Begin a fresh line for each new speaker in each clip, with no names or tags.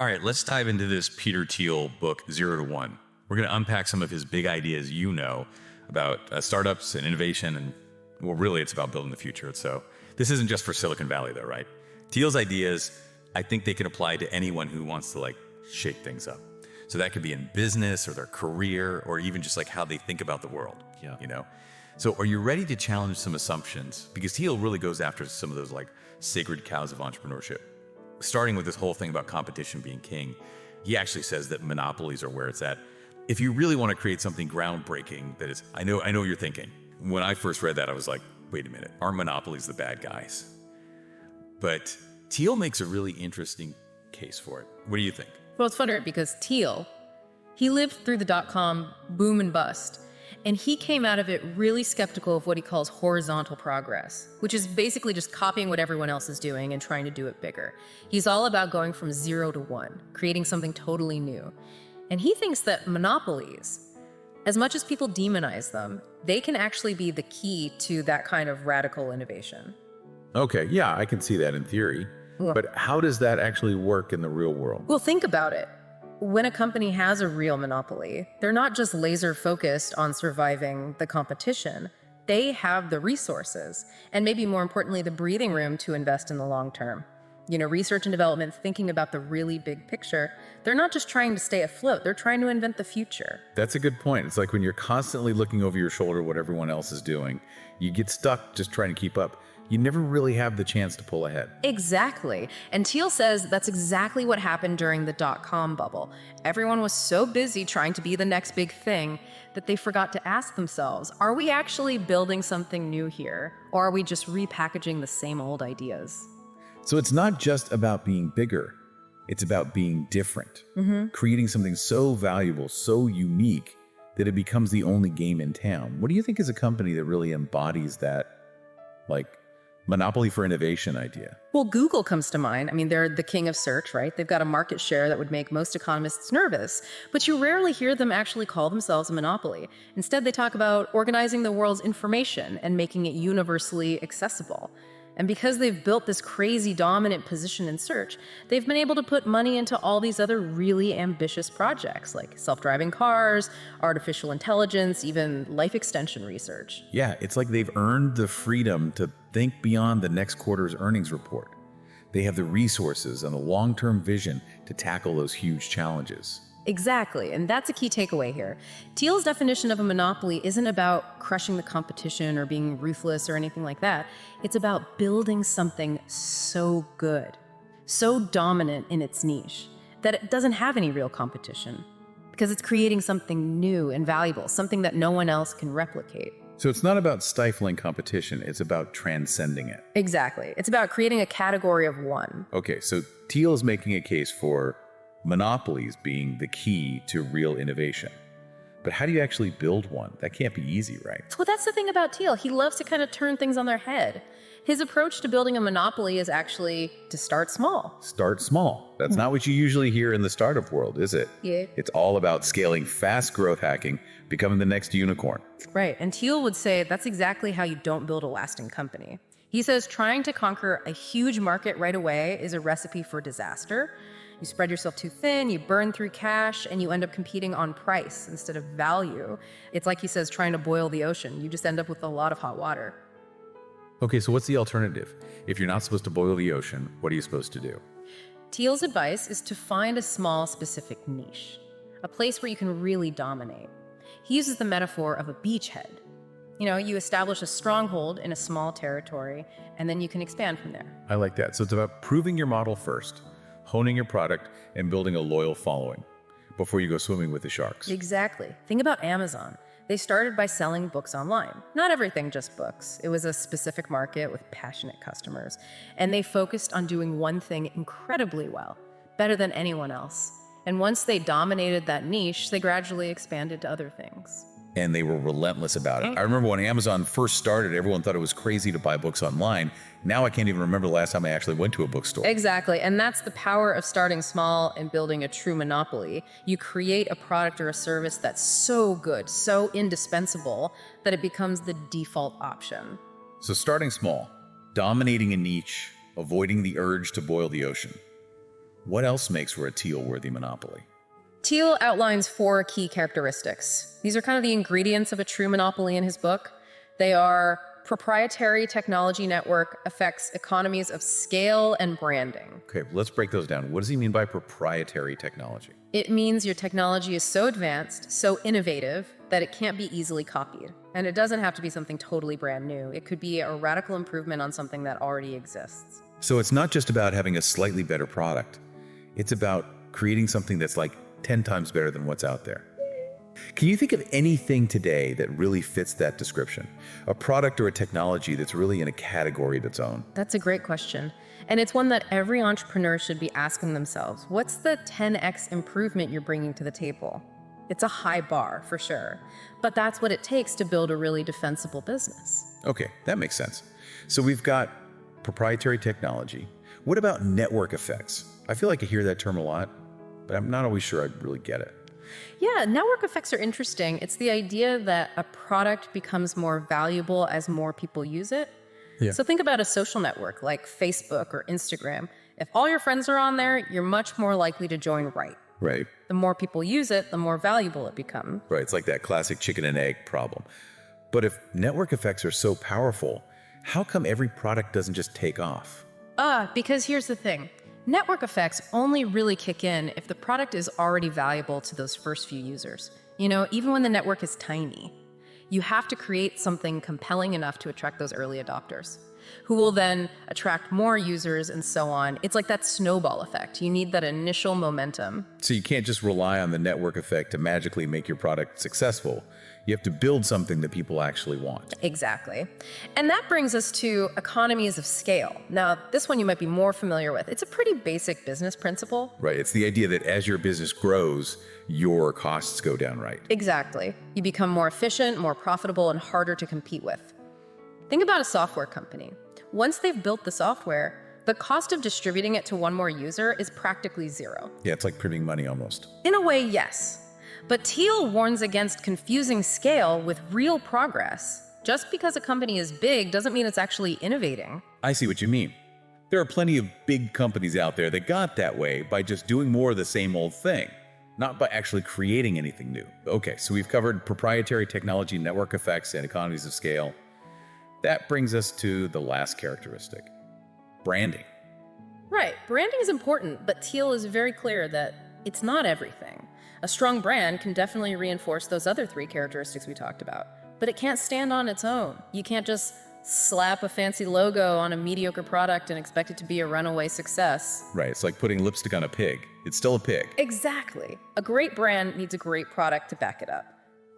All right, let's dive into this Peter Thiel book, 0 to 1. We're going to unpack some of his big ideas about startups and innovation. And, well, really, it's about building the future. So this isn't just for Silicon Valley, though, right? Thiel's ideas, I think they can apply to anyone who wants to, shake things up. So that could be in business or their career or even just, how they think about the world.
Yeah.
So are you ready to challenge some assumptions? Because Thiel really goes after some of those, sacred cows of entrepreneurship. Starting with this whole thing about competition being king, he actually says that monopolies are where it's at. If you really want to create something groundbreaking, that is, I know what you're thinking. When I first read that, I was like, wait a minute, are monopolies the bad guys? But Thiel makes a really interesting case for it. What do you think?
Well, it's funny because Thiel, he lived through the dot-com boom and bust. And he came out of it really skeptical of what he calls horizontal progress, which is basically just copying what everyone else is doing and trying to do it bigger. He's all about going from 0 to 1, creating something totally new. And he thinks that monopolies, as much as people demonize them, they can actually be the key to that kind of radical innovation.
Okay, yeah, I can see that in theory.
Yeah.
But how does that actually work in the real world?
Well, think about it. When a company has a real monopoly, they're not just laser focused on surviving the competition. They have the resources and maybe more importantly, the breathing room to invest in the long term. Research and development, thinking about the really big picture. They're not just trying to stay afloat. They're trying to invent the future.
That's a good point. It's like when you're constantly looking over your shoulder what everyone else is doing, you get stuck just trying to keep up. You never really have the chance to pull ahead.
Exactly. And Thiel says that's exactly what happened during the dot-com bubble. Everyone was so busy trying to be the next big thing that they forgot to ask themselves, are we actually building something new here? Or are we just repackaging the same old ideas?
So it's not just about being bigger. It's about being different. Creating something so valuable, so unique, that it becomes the only game in town. What do you think is a company that really embodies that, monopoly for innovation idea?
Well, Google comes to mind. I mean, they're the king of search, right? They've got a market share that would make most economists nervous, but you rarely hear them actually call themselves a monopoly. Instead, they talk about organizing the world's information and making it universally accessible. And because they've built this crazy dominant position in search, they've been able to put money into all these other really ambitious projects like self-driving cars, artificial intelligence, even life extension research.
Yeah, it's like they've earned the freedom to think beyond the next quarter's earnings report. They have the resources and the long-term vision to tackle those huge challenges.
Exactly, and that's a key takeaway here. Thiel's definition of a monopoly isn't about crushing the competition or being ruthless or anything like that. It's about building something so good, so dominant in its niche, that it doesn't have any real competition, because it's creating something new and valuable, something that no one else can replicate.
So it's not about stifling competition, it's about transcending it.
Exactly. It's about creating a category of one.
Okay, so Thiel is making a case for monopolies being the key to real innovation. But how do you actually build one? That can't be easy, right?
Well, that's the thing about Thiel. He loves to kind of turn things on their head. His approach to building a monopoly is actually to start small.
Start small. That's not what you usually hear in the startup world, is it?
Yeah.
It's all about scaling fast growth hacking, becoming the next unicorn.
Right. And Thiel would say that's exactly how you don't build a lasting company. He says trying to conquer a huge market right away is a recipe for disaster. You spread yourself too thin, you burn through cash, and you end up competing on price instead of value. It's like he says, trying to boil the ocean. You just end up with a lot of hot water.
Okay, so what's the alternative? If you're not supposed to boil the ocean, what are you supposed to do?
Thiel's advice is to find a small, specific niche, a place where you can really dominate. He uses the metaphor of a beachhead. You establish a stronghold in a small territory, and then you can expand from there.
I like that. So it's about proving your model first, honing your product, and building a loyal following before you go swimming with the sharks.
Exactly. Think about Amazon. They started by selling books online. Not everything, just books. It was a specific market with passionate customers. And they focused on doing one thing incredibly well, better than anyone else. And once they dominated that niche, they gradually expanded to other things.
And they were relentless about it. I remember when Amazon first started, everyone thought it was crazy to buy books online. Now I can't even remember the last time I actually went to a bookstore.
Exactly. And that's the power of starting small and building a true monopoly. You create a product or a service that's so good, so indispensable, that it becomes the default option.
So starting small, dominating a niche, avoiding the urge to boil the ocean. What else makes for a Thiel-worthy monopoly?
Thiel outlines 4 key characteristics. These are kind of the ingredients of a true monopoly in his book. They are proprietary technology network affects economies of scale and branding.
Okay, let's break those down. What does he mean by proprietary technology?
It means your technology is so advanced, so innovative, that it can't be easily copied. And it doesn't have to be something totally brand new. It could be a radical improvement on something that already exists.
So it's not just about having a slightly better product. It's about creating something that's like 10 times better than what's out there. Can you think of anything today that really fits that description? A product or a technology that's really in a category of its own?
That's a great question. And it's one that every entrepreneur should be asking themselves. What's the 10x improvement you're bringing to the table? It's a high bar, for sure. But that's what it takes to build a really defensible business.
Okay, that makes sense. So we've got proprietary technology. What about network effects? I feel like I hear that term a lot, but I'm not always sure I really get it.
Yeah, network effects are interesting. It's the idea that a product becomes more valuable as more people use it.
Yeah.
So think about a social network like Facebook or Instagram. If all your friends are on there, you're much more likely to join right.
Right.
The more people use it, the more valuable it becomes.
Right, it's like that classic chicken and egg problem. But if network effects are so powerful, how come every product doesn't just take off?
Because here's the thing. Network effects only really kick in if the product is already valuable to those first few users. You know, even when the network is tiny, you have to create something compelling enough to attract those early adopters, who will then attract more users and so on. It's like that snowball effect. You need that initial momentum.
So you can't just rely on the network effect to magically make your product successful. You have to build something that people actually want.
Exactly. And that brings us to economies of scale. Now, this one you might be more familiar with. It's a pretty basic business principle.
Right, it's the idea that as your business grows, your costs go down, right?
Exactly. You become more efficient, more profitable, and harder to compete with. Think about a software company. Once they've built the software, the cost of distributing it to one more user is practically zero.
Yeah, it's like printing money almost.
In a way, yes. But Thiel warns against confusing scale with real progress. Just because a company is big doesn't mean it's actually innovating.
I see what you mean. There are plenty of big companies out there that got that way by just doing more of the same old thing, not by actually creating anything new. Okay, so we've covered proprietary technology, network effects, and economies of scale. That brings us to the last characteristic, branding.
Right, branding is important, but Thiel is very clear that it's not everything. A strong brand can definitely reinforce those other 3 characteristics we talked about, but it can't stand on its own. You can't just slap a fancy logo on a mediocre product and expect it to be a runaway success.
Right, it's like putting lipstick on a pig. It's still a pig.
Exactly. A great brand needs a great product to back it up.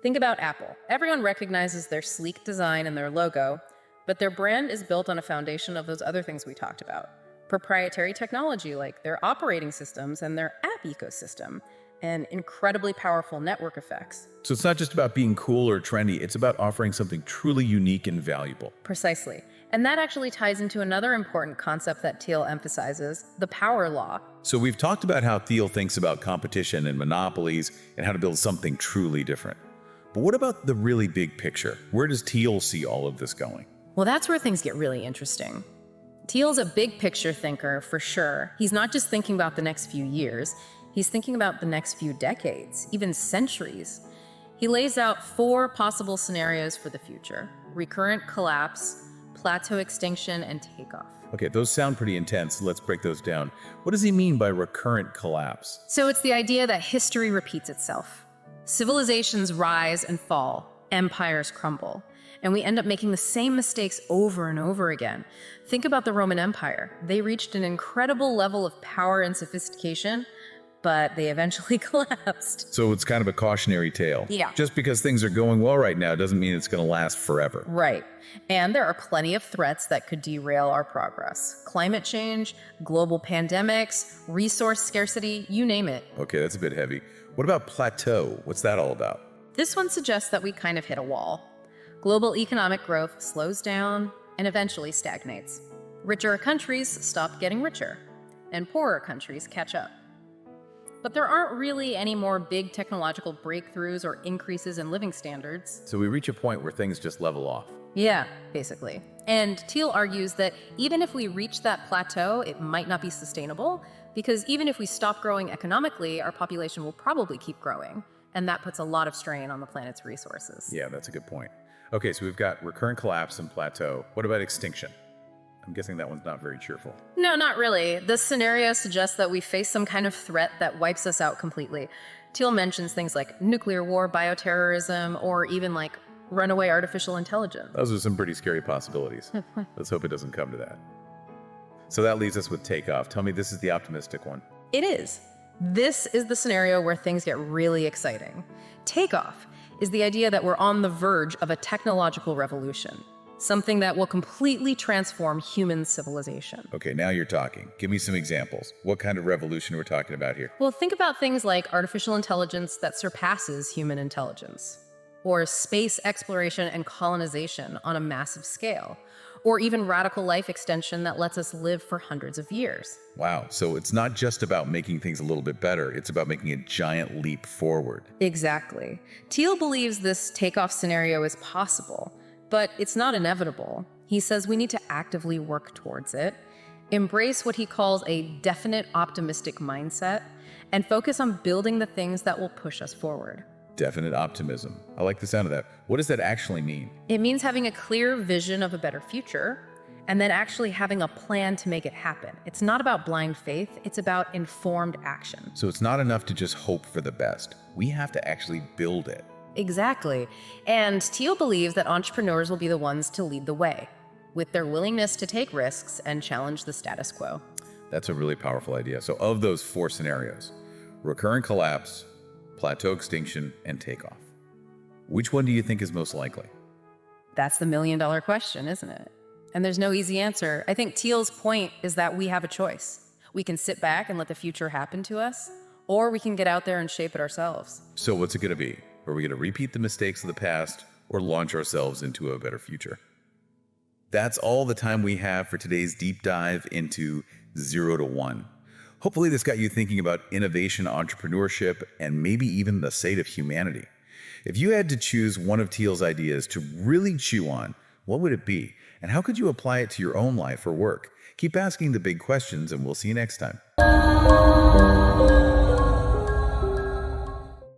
Think about Apple. Everyone recognizes their sleek design and their logo, but their brand is built on a foundation of those other things we talked about. Proprietary technology like their operating systems and their app ecosystem, and incredibly powerful network effects.
So it's not just about being cool or trendy, it's about offering something truly unique and valuable.
Precisely. And that actually ties into another important concept that Thiel emphasizes, the power law.
So we've talked about how Thiel thinks about competition and monopolies and how to build something truly different. But what about the really big picture? Where does Thiel see all of this going?
Well, that's where things get really interesting. Thiel's a big picture thinker, for sure. He's not just thinking about the next few years. He's thinking about the next few decades, even centuries. He lays out 4 possible scenarios for the future: recurrent collapse, plateau extinction, and takeoff.
Okay, those sound pretty intense. Let's break those down. What does he mean by recurrent collapse?
So it's the idea that history repeats itself. Civilizations rise and fall, empires crumble, and we end up making the same mistakes over and over again. Think about the Roman Empire. They reached an incredible level of power and sophistication, but they eventually collapsed.
So it's kind of a cautionary tale.
Yeah.
Just because things are going well right now doesn't mean it's going to last forever.
Right. And there are plenty of threats that could derail our progress. Climate change, global pandemics, resource scarcity, you name it.
Okay, that's a bit heavy. What about plateau? What's that all about?
This one suggests that we kind of hit a wall. Global economic growth slows down and eventually stagnates. Richer countries stop getting richer, and poorer countries catch up. But there aren't really any more big technological breakthroughs or increases in living standards.
So we reach a point where things just level off.
Yeah, basically. And Thiel argues that even if we reach that plateau, it might not be sustainable because even if we stop growing economically, our population will probably keep growing, and that puts a lot of strain on the planet's resources.
Yeah, that's a good point. Okay, so we've got recurrent collapse and plateau. What about extinction? I'm guessing that one's not very cheerful.
No, not really. This scenario suggests that we face some kind of threat that wipes us out completely. Thiel mentions things like nuclear war, bioterrorism, or even like runaway artificial intelligence.
Those are some pretty scary possibilities. Let's hope it doesn't come to that. So that leaves us with takeoff. Tell me this is the optimistic one.
It is. This is the scenario where things get really exciting. Takeoff is the idea that we're on the verge of a technological revolution, something that will completely transform human civilization.
Okay, now you're talking. Give me some examples. What kind of revolution we're talking about here?
Well, think about things like artificial intelligence that surpasses human intelligence, or space exploration and colonization on a massive scale, or even radical life extension that lets us live for hundreds of years.
Wow, so it's not just about making things a little bit better, it's about making a giant leap forward.
Exactly. Thiel believes this takeoff scenario is possible, but it's not inevitable. He says we need to actively work towards it, embrace what he calls a definite optimistic mindset, and focus on building the things that will push us forward.
Definite optimism. I like the sound of that. What does that actually mean?
It means having a clear vision of a better future, and then actually having a plan to make it happen. It's not about blind faith, it's about informed action.
So it's not enough to just hope for the best. We have to actually build it.
Exactly. And Thiel believes that entrepreneurs will be the ones to lead the way, with their willingness to take risks and challenge the status quo.
That's a really powerful idea. So of those 4 scenarios, recurrent collapse, plateau extinction, and takeoff, which one do you think is most likely?
That's the million-dollar question, isn't it? And there's no easy answer. I think Thiel's point is that we have a choice. We can sit back and let the future happen to us, or we can get out there and shape it ourselves.
So what's it going to be? Are we going to repeat the mistakes of the past or launch ourselves into a better future? That's all the time we have for today's deep dive into 0 to 1. Hopefully this got you thinking about innovation, entrepreneurship, and maybe even the state of humanity. If you had to choose one of Thiel's ideas to really chew on, what would it be? And how could you apply it to your own life or work? Keep asking the big questions, and we'll see you next time.